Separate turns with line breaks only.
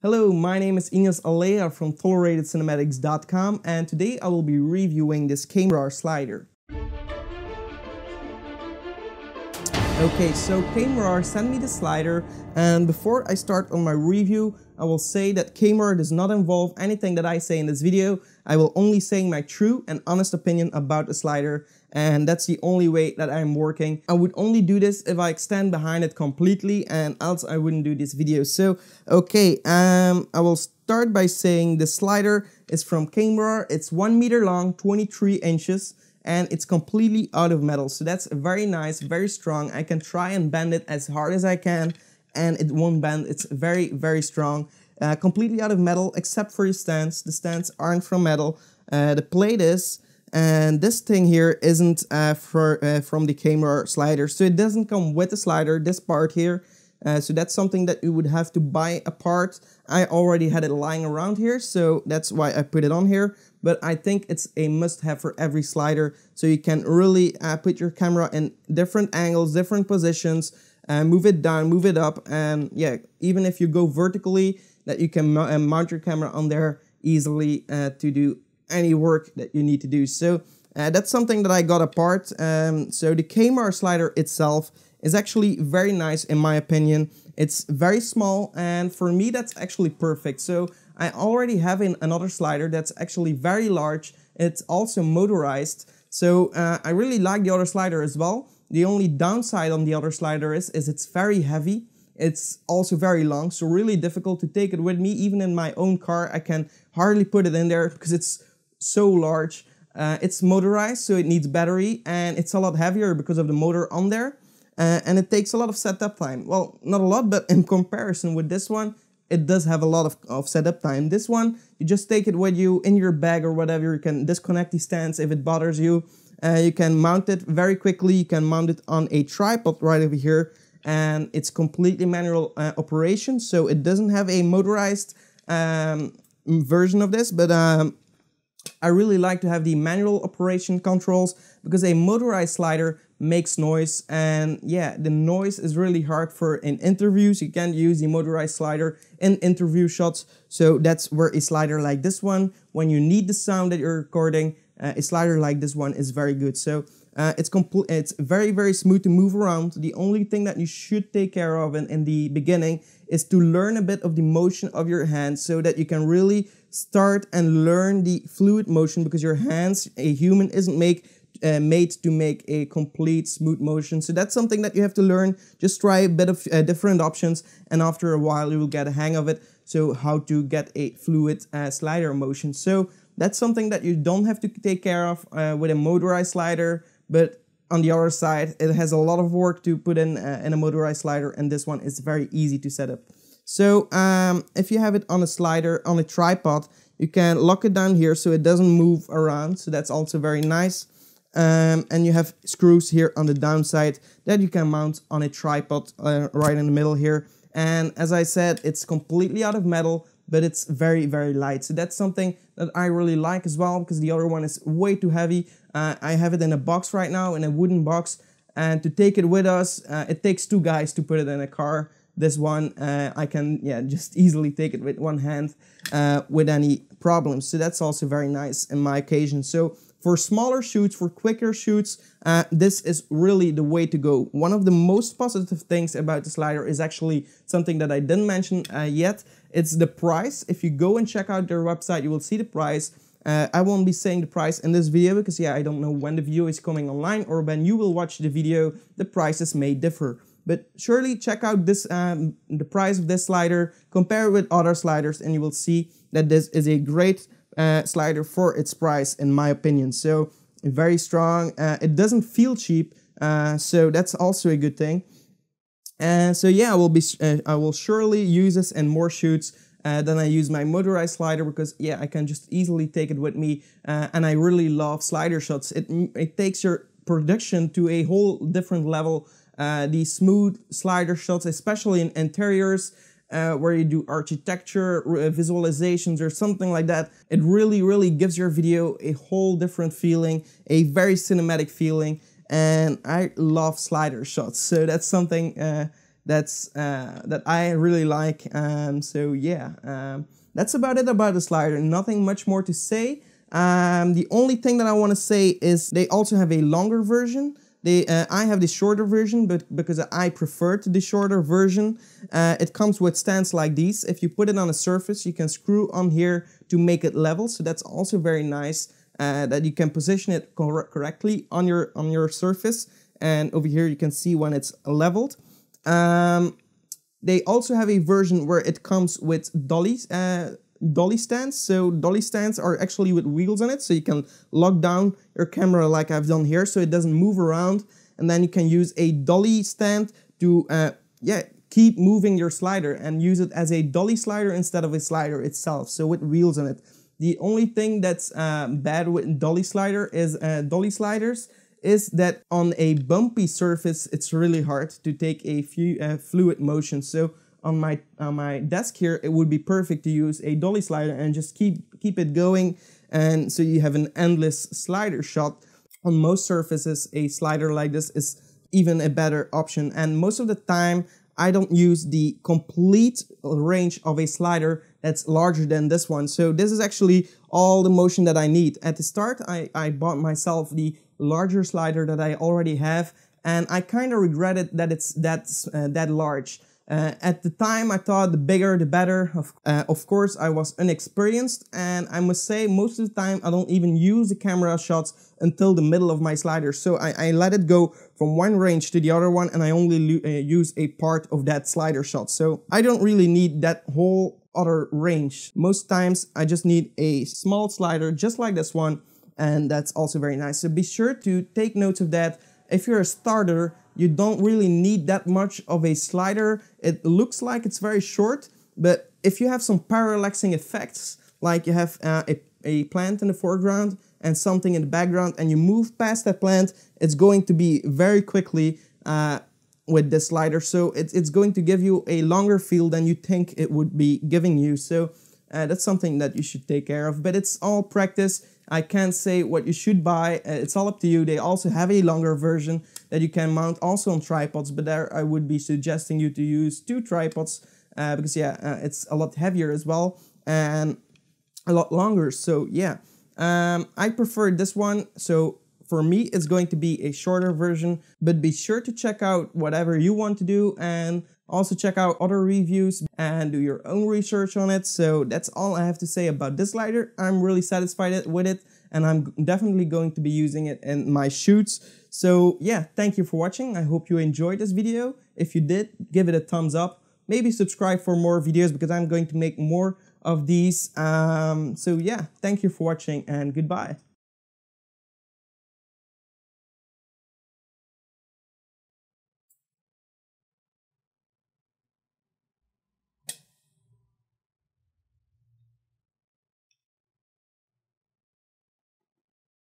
Hello, my name is Ignace Aleya from ToleratedCinematics.com, and today I will be reviewing this Kamerar slider. Okay, so Kamerar sent me the slider, and before I start on my review, I will say that Kamerar does not involve anything that I say in this video. I will only say my true and honest opinion about the slider, and that's the only way that I'm working. I would only do this if I stand behind it completely, and else I wouldn't do this video. So, okay, I will start by saying the slider is from Kamerar. It's 1 meter long, 23 inches. And it's completely out of metal, so that's very nice, very strong. I can try and bend it as hard as I can and it won't bend. It's very, very strong. Completely out of metal except for the stands. The stands aren't from metal. The plate is, and this thing here isn't from the Kamerar slider, so it doesn't come with the slider, this part here. So that's something that you would have to buy apart. I already had it lying around here, so that's why I put it on here. But I think it's a must-have for every slider, so you can really put your camera in different angles, different positions, move it down, move it up, and yeah, even if you go vertically, that you can mount your camera on there easily to do any work that you need to do. So that's something that I got apart. So the Kamerar slider itself is actually very nice in my opinion. It's very small, and for me that's actually perfect. So I already have another slider that's actually very large. It's also motorized, so I really like the other slider as well. The only downside on the other slider is it's very heavy. It's also very long, so really difficult to take it with me. Even in my own car I can hardly put it in there because it's so large. It's motorized, so it needs battery, and it's a lot heavier because of the motor on there. And it takes a lot of setup time. Well, not a lot, but in comparison with this one, it does have a lot of setup time. This one, you just take it with you in your bag or whatever. You can disconnect the stands if it bothers you. You can mount it very quickly. You can mount it on a tripod right over here. And it's completely manual operation, so it doesn't have a motorized version of this. But I really like to have the manual operation controls because a motorized slider makes noise, and yeah, the noise is really hard for in interviews. You can't use the motorized slider in interview shots, so that's where a slider like this one, when you need the sound that you're recording, a slider like this one is very good. So it's very, very smooth to move around. The only thing that you should take care of in the beginning is to learn a bit of the motion of your hands so that you can really start and learn the fluid motion, because your hands, a human isn't made to make a complete smooth motion. So that's something that you have to learn. Just try a bit of different options, and after a while you will get a hang of it. So how to get a fluid slider motion. So that's something that you don't have to take care of with a motorized slider. But on the other side, it has a lot of work to put in a motorized slider, and this one is very easy to set up. So if you have it on a slider, on a tripod, you can lock it down here so it doesn't move around. So that's also very nice. And you have screws here on the downside that you can mount on a tripod right in the middle here. And as I said, it's completely out of metal, but it's very, very light. So that's something that I really like as well, because the other one is way too heavy. I have it in a box right now, in a wooden box, and to take it with us, it takes 2 guys to put it in a car. This one, I can just easily take it with one hand with any problems. So that's also very nice in my occasion. So for smaller shoots, for quicker shoots, this is really the way to go. One of the most positive things about the slider is actually something that I didn't mention yet. It's the price. If you go and check out their website, you will see the price. I won't be saying the price in this video because I don't know when the video is coming online, or when you will watch the video, the prices may differ. But surely check out this the price of this slider, compare it with other sliders, and you will see that this is a great slider for its price, in my opinion. So very strong. It doesn't feel cheap, so that's also a good thing. And so yeah, I will surely use this in more shoots than I use my motorized slider, because I can just easily take it with me, and I really love slider shots. It takes your production to a whole different level. The smooth slider shots, especially in interiors, where you do architecture, visualizations or something like that, it really, really gives your video a whole different feeling, a very cinematic feeling. And I love slider shots, so that's something that I really like. So yeah, that's about it about the slider. Nothing much more to say. The only thing that I want to say is they also have a longer version. I have the shorter version, but because I prefer the shorter version, it comes with stands like these. If you put it on a surface, you can screw on here to make it level. So that's also very nice, that you can position it correctly on your surface. And over here you can see when it's leveled. They also have a version where it comes with dolly stands. So dolly stands are actually with wheels on it, so you can lock down your camera like I've done here, so it doesn't move around, and then you can use a dolly stand to keep moving your slider and use it as a dolly slider instead of a slider itself, so with wheels on it. The only thing that's bad with dolly sliders is that on a bumpy surface it's really hard to take a fluid motion. So on my desk here, it would be perfect to use a dolly slider and just keep it going, and so you have an endless slider shot. On most surfaces, a slider like this is even a better option, and most of the time I don't use the complete range of a slider that's larger than this one. So this is actually all the motion that I need. At the start, I bought myself the larger slider that I already have, and I kind of regretted that it's that large. At the time, I thought the bigger the better. Of course, I was inexperienced, and I must say most of the time I don't even use the camera shots until the middle of my slider. So I let it go from one range to the other one, and I only use a part of that slider shot. So I don't really need that whole other range. Most times I just need a small slider just like this one, and that's also very nice. So be sure to take notes of that. If you're a starter, you don't really need that much of a slider. It looks like it's very short, but if you have some parallaxing effects, like you have a plant in the foreground and something in the background, and you move past that plant, it's going to be very quickly with this slider. So it's going to give you a longer feel than you think it would be giving you. So that's something that you should take care of, but it's all practice. I can't say what you should buy. It's all up to you. They also have a longer version that you can mount also on tripods, but there I would be suggesting you to use 2 tripods because it's a lot heavier as well and a lot longer. So yeah, I prefer this one. So for me, it's going to be a shorter version, but be sure to check out whatever you want to do, and also check out other reviews and do your own research on it. So that's all I have to say about this slider. I'm really satisfied with it, and I'm definitely going to be using it in my shoots. So yeah, thank you for watching. I hope you enjoyed this video. If you did, give it a thumbs up. Maybe subscribe for more videos because I'm going to make more of these. So yeah, thank you for watching, and goodbye.